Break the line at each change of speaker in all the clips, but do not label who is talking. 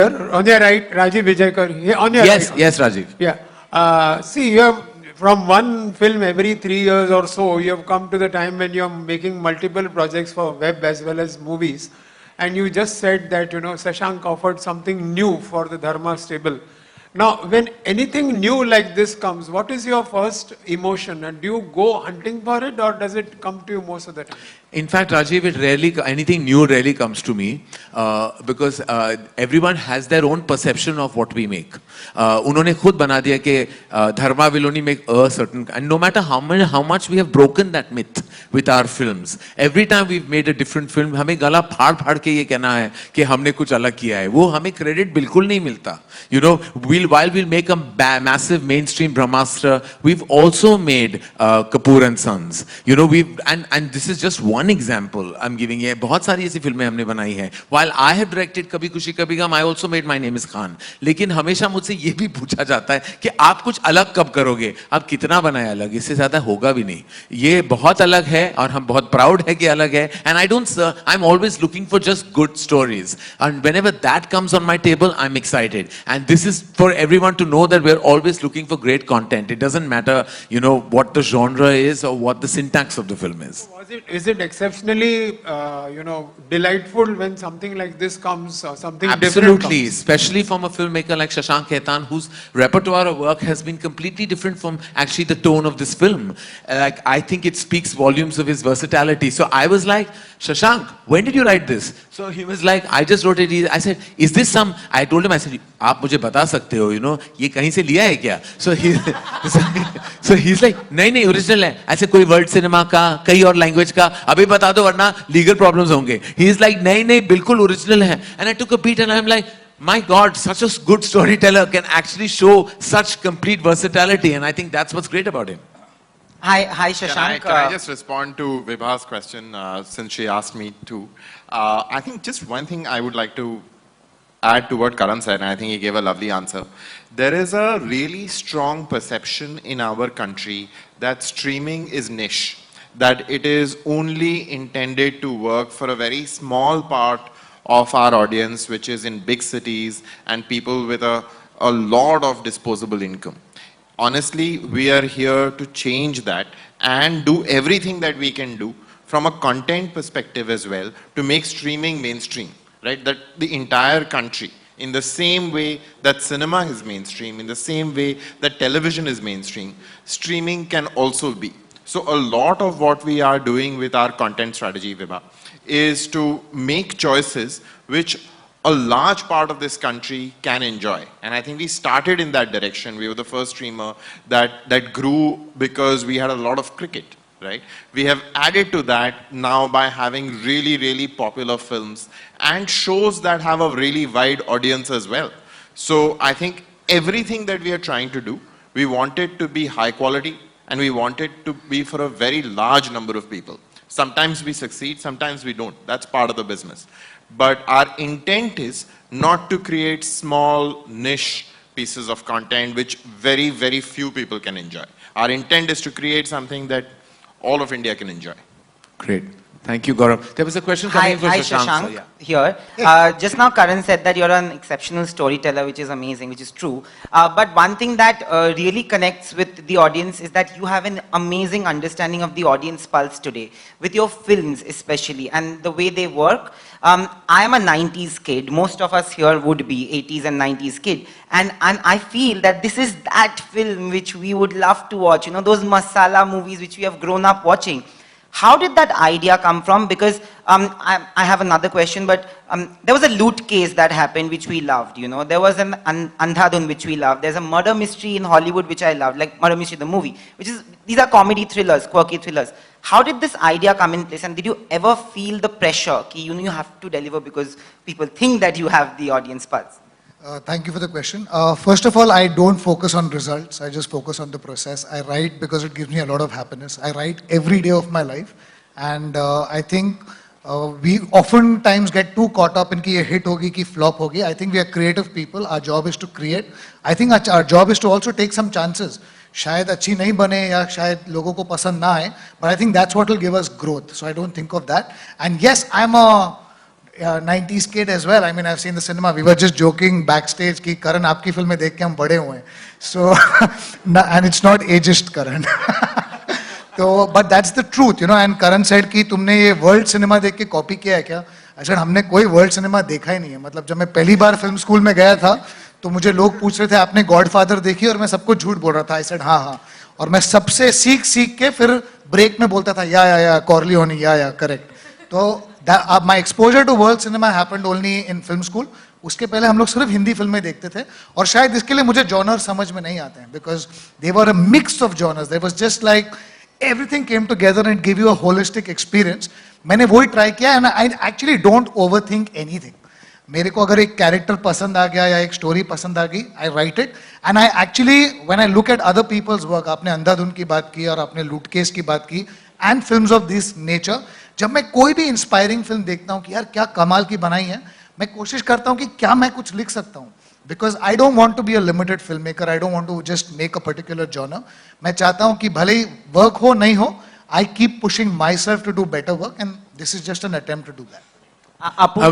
On your right, Rajiv Vijayakar. Yeah, on your
Yes,
right.
yes, Rajiv.
Yeah. See, you have from one film every 3 years or so, you have come to the time when you are making multiple projects for web as well as movies. And you just said that, Sashank offered something new for the Dharma stable. Now, when anything new like this comes, what is your first emotion? And do you go hunting for it or does it come to you most of the time?
In fact, Rajiv, anything new rarely comes to me because everyone has their own perception of what we make. उन्होंने खुद बना दिया कि Dharma will only make a certain, and no matter how much we have broken that myth with our films, every time we've made a different film, हमें गला फाड़ फाड़ के ये कहना है कि हमने कुछ अलग किया है, वो हमें credit बिल्कुल नहीं मिलता. While we'll make a massive mainstream Brahmastra, we've also made Kapoor and Sons. And this is just one example I'm giving you. बहुत सारी ऐसी फिल्में हमने बनाई हैं. While I have directed कभी खुशी कभी गम, I also made My Name Is Khan. लेकिन हमेशा मुझसे ये भी पूछा जाता है कि आप कुछ अलग कब करोगे? आप कितना बनाए अलग? इससे ज़्यादा होगा भी नहीं. ये बहुत अलग है और हम बहुत proud है कि अलग है. And I'm always looking for just good stories. And whenever that comes on my table, I'm excited. And this is for everyone to know that we're always looking for great content. It doesn't matter, what the genre is or what the syntax of the film is.
Is it exceptionally, delightful when something like this comes or something different comes?
Absolutely, especially from a filmmaker like Shashank Khaitan, whose repertoire of work has been completely different from actually the tone of this film. I think it speaks volumes of his versatility. So I was like, Shashank, when did you write this? So he was like, I just wrote it. I said, is this I told him, I said, आप मुझे बता सकते हो, ये कहीं से लिया है क्या? So he's like, नहीं original है. I said, कोई वर्ड सिनेमा का, कई और लैंग्वेज का, अभी बता दो वरना लीगल प्रॉब्लम्स होंगे. He is like, नहीं बिल्कुल ओरिजिनल है. And I took a beat and I'm like, my God, such a good storyteller can actually show such complete versatility, and I think that's what's great about him.
Hi, Shashank.
Can I just respond to Vibha's question since she asked me to? I think just one thing I would like to add to what Karan said, and I think he gave a lovely answer. There is a really strong perception in our country that streaming is niche, that it is only intended to work for a very small part of our audience, which is in big cities and people with a lot of disposable income. Honestly, we are here to change that and do everything that we can do from a content perspective as well to make streaming mainstream, right? That the entire country, in the same way that cinema is mainstream, in the same way that television is mainstream, streaming can also be. So a lot of what we are doing with our content strategy, Vibha, is to make choices which a large part of this country can enjoy. And I think we started in that direction. We were the first streamer that grew because we had a lot of cricket, right? We have added to that now by having really, really popular films and shows that have a really wide audience as well. So I think everything that we are trying to do, we want it to be high quality and we want it to be for a very large number of people. Sometimes we succeed, sometimes we don't. That's part of the business. But our intent is not to create small niche pieces of content which very, very few people can enjoy. Our intent is to create something that all of India can enjoy.
Great. Thank you, Gaurav. There was a question coming in for Shashank.
Shashank, here. Just now Karan said that you're an exceptional storyteller, which is amazing, which is true. But one thing that really connects with the audience is that you have an amazing understanding of the audience pulse today, with your films especially, and the way they work. I am a 90s kid. Most of us here would be 80s and 90s kid. And I feel that this is that film which we would love to watch, those masala movies which we have grown up watching. How did that idea come from? Because I have another question, but there was a loot case that happened which we loved, There was an Andhadhun which we loved. There's a murder mystery in Hollywood which I loved, like Murder Mystery the movie, these are comedy thrillers, quirky thrillers. How did this idea come in place, and did you ever feel the pressure that you have to deliver because people think that you have the audience pulse?
Thank you for the question. First of all, I don't focus on results. I just focus on the process. I write because it gives me a lot of happiness. I write every day of my life. And I think we oftentimes get too caught up in ki ye hit hogi, ki flop hogi. I think we are creative people. Our job is to create. I think our job is to also take some chances. शायद अच्छी नहीं बने या शायद लोगों को पसंद ना आए, but I think that's what will give us growth. So I don't think of that. And yes, I'm a 90s kid as well. I mean, I've seen the cinema. We were just joking backstage कि Karan आपकी फिल्में देख के हम बड़े हुए हैं. So, and it's not ageist Karan. So, but that's the truth, you know. And Karan said कि तुमने ये world cinema देख के copy किया है क्या? I said हमने कोई world cinema देखा ही नहीं है. मतलब जब मैं पहली बार film school में गया था, तो मुझे लोग पूछ रहे थे आपने Godfather देखी और मैं सबको झूठ बोल रहा था. I said हाँ. और मैं सबसे सीख के फिर ब्रेक में बोलता था या Corleone या correct. तो my exposure to world cinema happened only in film school. उसके पहले हम लोग सिर्फ हिंदी फिल्में देखते थे और शायद इसके लिए मुझे जॉनर समझ में नहीं आते हैं because they were a mix of genres. There was just like everything came together and gave you a holistic experience. मैंने वही ट्राई किया and I actually don't overthink anything. मेरे को अगर एक कैरेक्टर पसंद आ गया या एक स्टोरी पसंद आ गई, I write it and I actually when I look at other people's work, आपने अंधाधुन की बात की और आपने लूटकेस की बात की and films of this nature, जब मैं कोई भी इंस्पायरिंग फिल्म देखता हूँ कि यार क्या कमाल की बनाई है, मैं कोशिश करता हूँ कि क्या मैं कुछ लिख सकता हूँ. Because I don't want to be a limited filmmaker. I don't want to just make a particular genre. मैं चाहता हूँ कि भले ही work हो नहीं हो, I keep pushing myself to do better work, and this is just an attempt to do that.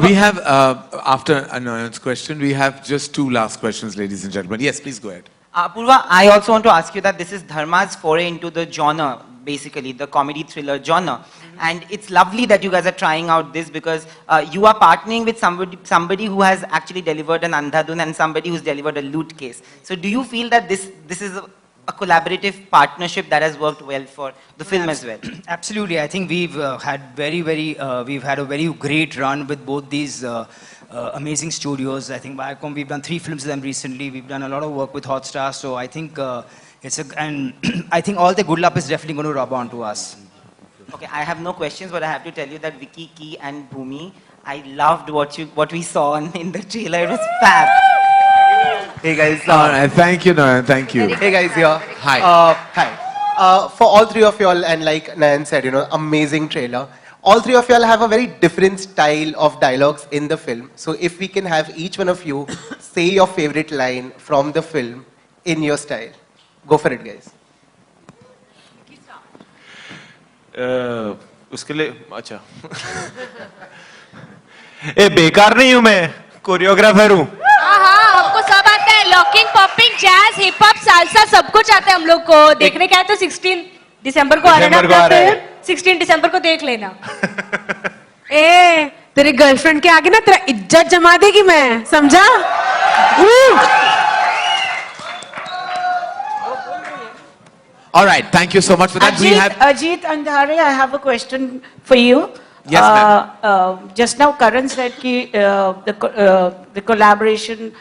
We have, after Anand's question, we have just 2 last questions, ladies and gentlemen. Yes, please go ahead.
Apurva, I also want to ask you that this is Dharma's foray into the genre, basically the comedy thriller genre, and it's lovely that you guys are trying out this because you are partnering with somebody who has actually delivered an Andhadhun and somebody who's delivered a loot case. So do you feel that this is a collaborative partnership that has worked well for the film as well?
Absolutely. I think we've had we've had a very great run with both these amazing studios. I think Viacom, we've done 3 films with them recently. We've done a lot of work with Hotstar. So I think and I think all the good luck is definitely going to rub onto us.
Okay, I have no questions, but I have to tell you that Vicky, Ki and Bhumi, I loved what we saw in the trailer. It was fab.
Hey guys.
All right, thank you, Nayan. Thank you.
Hey guys, here.
Hi.
Hi. For all 3 of y'all, and like Nayan said, you know, amazing trailer. All 3 of y'all have a very different style of dialogues in the film. So if we can have each one of you say your favorite line from the film in your style. Go for it, guys.
उसके लिए अच्छा ए बेकार नहीं हूं मैं choreographer हूं
हाँ हमको सब आता है locking popping jazz hip hop salsa सब कुछ आता है हम लोग को देखने क्या है तो 16 दिसंबर को आ रहा है 16 दिसंबर को देख लेना
ए तेरे गर्लफ्रेंड के आगे ना तेरा इज्जत जमा देगी मैं समझा
All right, thank you so much for that.
Ajit Andhare, I have a question for you.
Yes, ma'am.
Just now Karan said ki, the collaboration,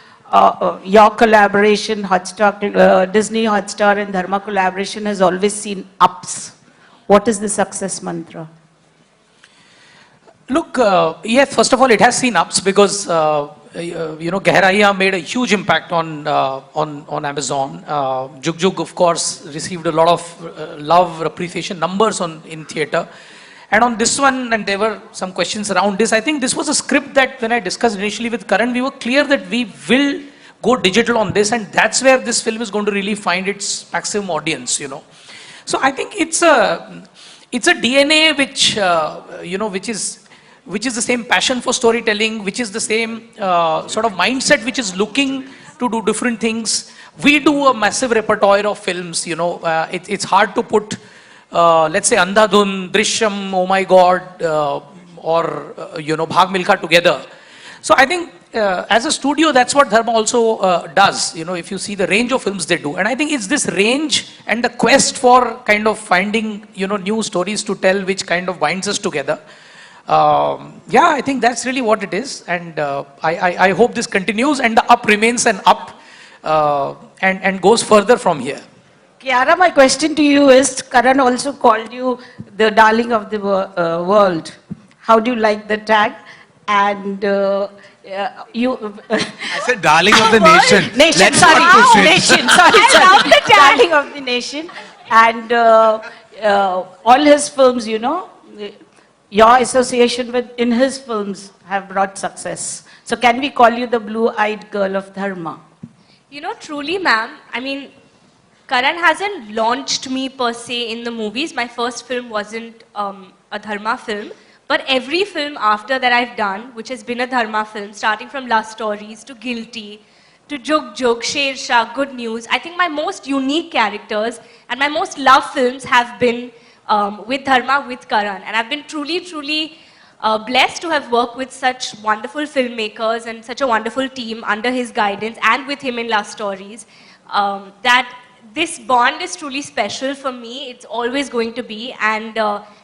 your collaboration, Hotstar, Disney Hotstar and Dharma collaboration has always seen ups. What is the success mantra?
Look, yes, first of all, it has seen ups because, you know, Gehraiya made a huge impact on Amazon. Jug Jug, of course, received a lot of love, appreciation, numbers in theatre. And on this one, and there were some questions around this, I think this was a script that when I discussed initially with Karan, we were clear that we will go digital on this, and that's where this film is going to really find its maximum audience, you know. So I think it's a DNA which, you know, which is the same passion for storytelling, which is the same sort of mindset which is looking to do different things. We do a massive repertoire of films, you know. It's hard to put, let's say, Andhadhun, Drishyam, Oh My God, or, you know, Bhag Milkha together. So I think as a studio, that's what Dharma also does, you know, if you see the range of films they do. And I think it's this range and the quest for kind of finding, you know, new stories to tell which kind of binds us together. Yeah, I think that's really what it is, and I hope this continues and the up remains an up and goes further from here.
Kiara, my question to you is, Karan also called you the darling of the world. How do you like the tag? And you...
I said darling of the nation.
Nation,
Let's
sorry.
not push it.
Nation, sorry.
I love the tag.
Darling of the nation. And all his films, you know, your association in his films have brought success. So can we call you the blue-eyed girl of Dharma?
You know, truly, ma'am, I mean, Karan hasn't launched me per se in the movies. My first film wasn't a Dharma film. But every film after that I've done, which has been a Dharma film, starting from Love Stories to Guilty, to Jug Jug, Sher Shah, Good News, I think my most unique characters and my most loved films have been with Dharma, with Karan. And I've been truly, truly blessed to have worked with such wonderful filmmakers and such a wonderful team under his guidance and with him in Love Stories, that this bond is truly special for me. It's always going to be. And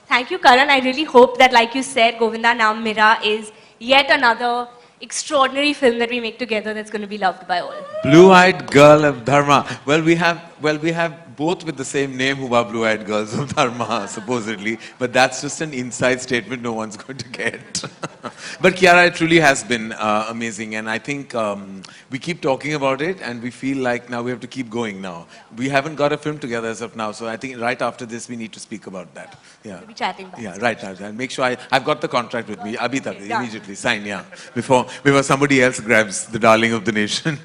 thank you, Karan. I really hope that, like you said, Govinda Naam Mera is yet another extraordinary film that we make together that's going to be loved by all.
Blue-eyed girl of Dharma. Well, we have both with the same name who are blue-eyed girls of Dharma, supposedly. But that's just an inside statement no one's going to get. But Kiara, it truly has been amazing. And I think we keep talking about it and we feel like now we have to keep going now. We haven't got a film together as of now. So I think right after this, we need to speak about that. Yeah.
We'll be chatting back.
Yeah, right. And make sure I've got the contract with me. Abhi tak, immediately sign, yeah. Before somebody else grabs the darling of the nation.